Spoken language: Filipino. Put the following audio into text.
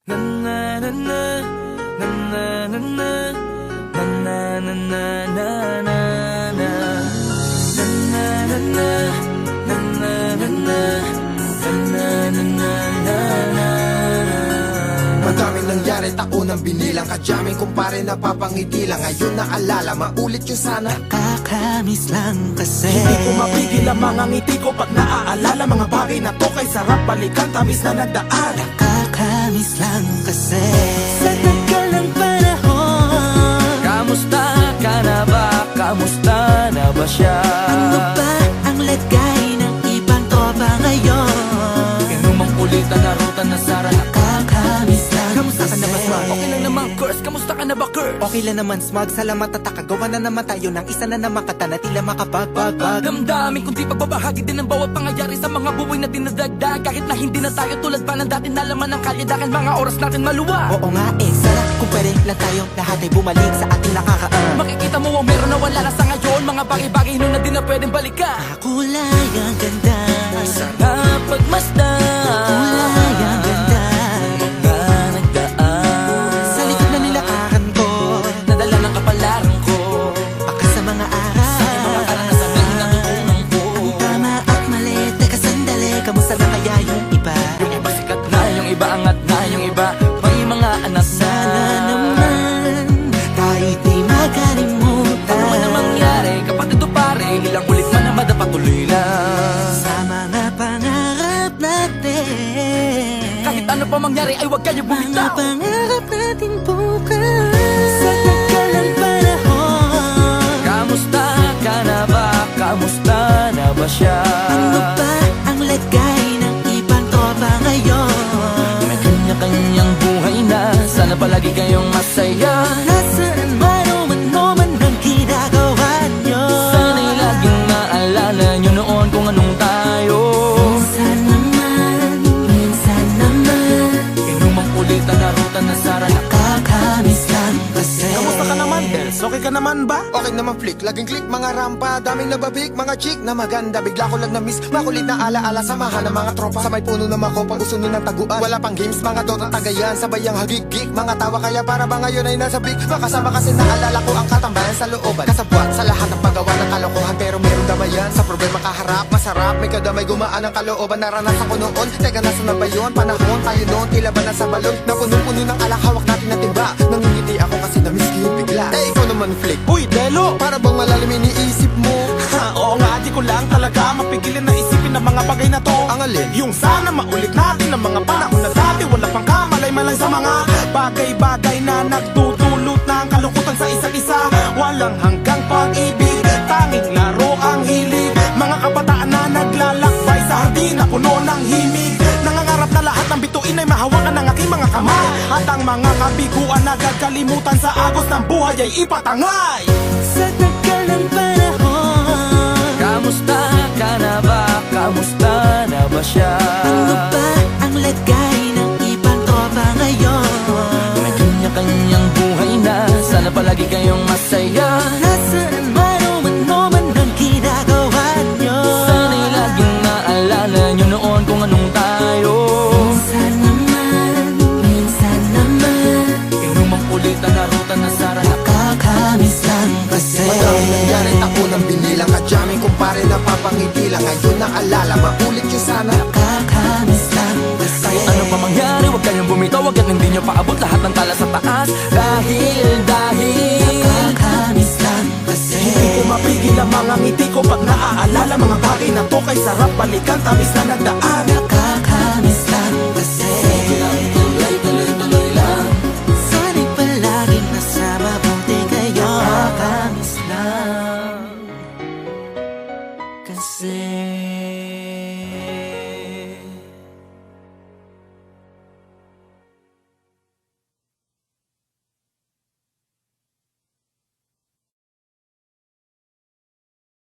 Na na na na na na na na na na na na na na na na na na na. Madaming nangyari, taunang binilang. Kadyaming kumpare na papangiti lang. Ngayon naalala, maulit yung sana. Nakakamiss lang kasi Hindi ko mapigil ang mga ngiti ko pag naaalala. Mga bagay na to kay sarap balikan, tamis na nagdaan. Nakakamiss lang kasi sa tagal ng panahon. Kamusta ka na ba? Kamusta na ba siya? Ano ba ang lagay ng ibang tropa ngayon? Inumang kulitan na ruta na sara. Nakakamiss lang Kamusta ka na ba, Smug? Okay lang naman, Curse. Kamusta ka na ba, Curse? Okay lang naman, Smug. Salamat at nakagawa na naman tayo ng isa na naman kata na tila makapagbag. Damdamin kundi pagbabahagi din ang bawat pangyayari sa mga buhay na dinadagdag. Kahit na hindi na tayo tulad pa ng dati na laman ng kalye. Dahil mga oras natin maluwa. Oo nga sana kung pwede lang tayong lahat ay bumalik sa ating nakakaan. Makikita mo ang meron na wala na sa ngayon. Mga bagay-bagay nun na di na pwedeng balikan. Kulay ang ganda, Sana pagmasdan kulay ang ganda. mga nagdaan Sa likod na nilakaran ko, nadala ng kapalaran ko. baka sa mga araw, Mga karanasan na natutunan ko. ang tama at mali. Teka sandali, kamusta na kaya yung iba? Yung iba sikat na, yung iba angat na, yung iba may mga anak na. Sana naman tayo'y di makalimutan. Ano man ang mangyari kapag ito pare, ilang ulit man ang madapatuloy na. Sa mga pangarap natin, Kahit ano pa mangyari ay huwag kayo mga bumitaw. pangarap natin bukas. Sa tagal ng panahon, Kamusta ka na ba? Kamusta na ba siya? ano ba ang lagay ng ibang tropa ngayon? May kanya-kanyang buhay na, sana palagi kayong masaya. Nasaan man o ano man ang ginagawa nyo, Sana'y laging maalala nyo noon kung anong tayo. minsan naman Inumang kulitan na ruta na sara. nakakamiss lang kasi. Kamusta ka naman, Dels? Okay ka naman ba? Okay naman flick, laging click, mga rampa. Daming nababik, mga chick na maganda. Bigla ko lang na-miss, makulit na alaala. Samahan ng mga tropa, sa may puno na makopa. Gusto nun ng taguan, wala pang games, mga dota tagayan. Sabay ang hagigik, mga tawa kaya para ba ngayon ay nasa big. Makasama kasi naalala ko ang katambayan sa looban. Kasabwat sa lahat ng paggawa ng kalokohan, pero meron damayan. Sa problema kaharap, masarap, may kadamay gumaan ang kalooban. Naranasan ko noon, teka nasa na ba yun? Panahon tayo noon, tila ba nasa balon? Na puno-puno ng alak, hawak natin na timba. Nangingiti ako kasi na-miss ko yung bigla. Eh, ikaw naman flick, Uy, Delo! para bang malalim iniisip mo? Oo nga, di ko lang talaga mapigilin na isipin ang mga bagay na to. Ang alin? Yung sana maulit natin ang mga panahon na dati. Wala pang kamalay-malay sa mga bagay-bagay na nagdudulot ng kalukutan sa isa't isa. Walang hanggang pag-ibig, tanging laro ang hilig. Mga kabataan na naglalakbay sa hardin na puno ng himig. Nangangarap na lahat ng bituin ay mahawakan ng aking mga kamay. At ang mga kabiguan na gagalimutan sa agos ng buhay ay ipatangay. Sa tagal ng panahon, Kamusta ka na ba? Kamusta na ba siya? ano ba ang lagay ng ibang tropa ngayon? May kanya-kanyang buhay na, sana palagi kayong masaya. Nasaan man o ano man ang ginagawa nyo, Sana'y laging maalala nyo noon kung anong tayo. minsan naman Inumang kulitan na ruta na sara. nakakamiss lang kasi. Madaming nangyari, taunang binilang. Kadyaming kumpare na papangiti lang. Ngayon naalala, maulit yung sana. Nakakamiss lang kasi. Kahit ano pa mangyari, huwag kayong bumitaw. Hanggat hindi nyo paabot lahat ng tala sa taas. Dahil Nakakamiss lang kasi. Hindi ko mapigil ang mga ngiti ko pag naaalala. Mga bagay na to kay sarap balikan, tamis na nagdaan.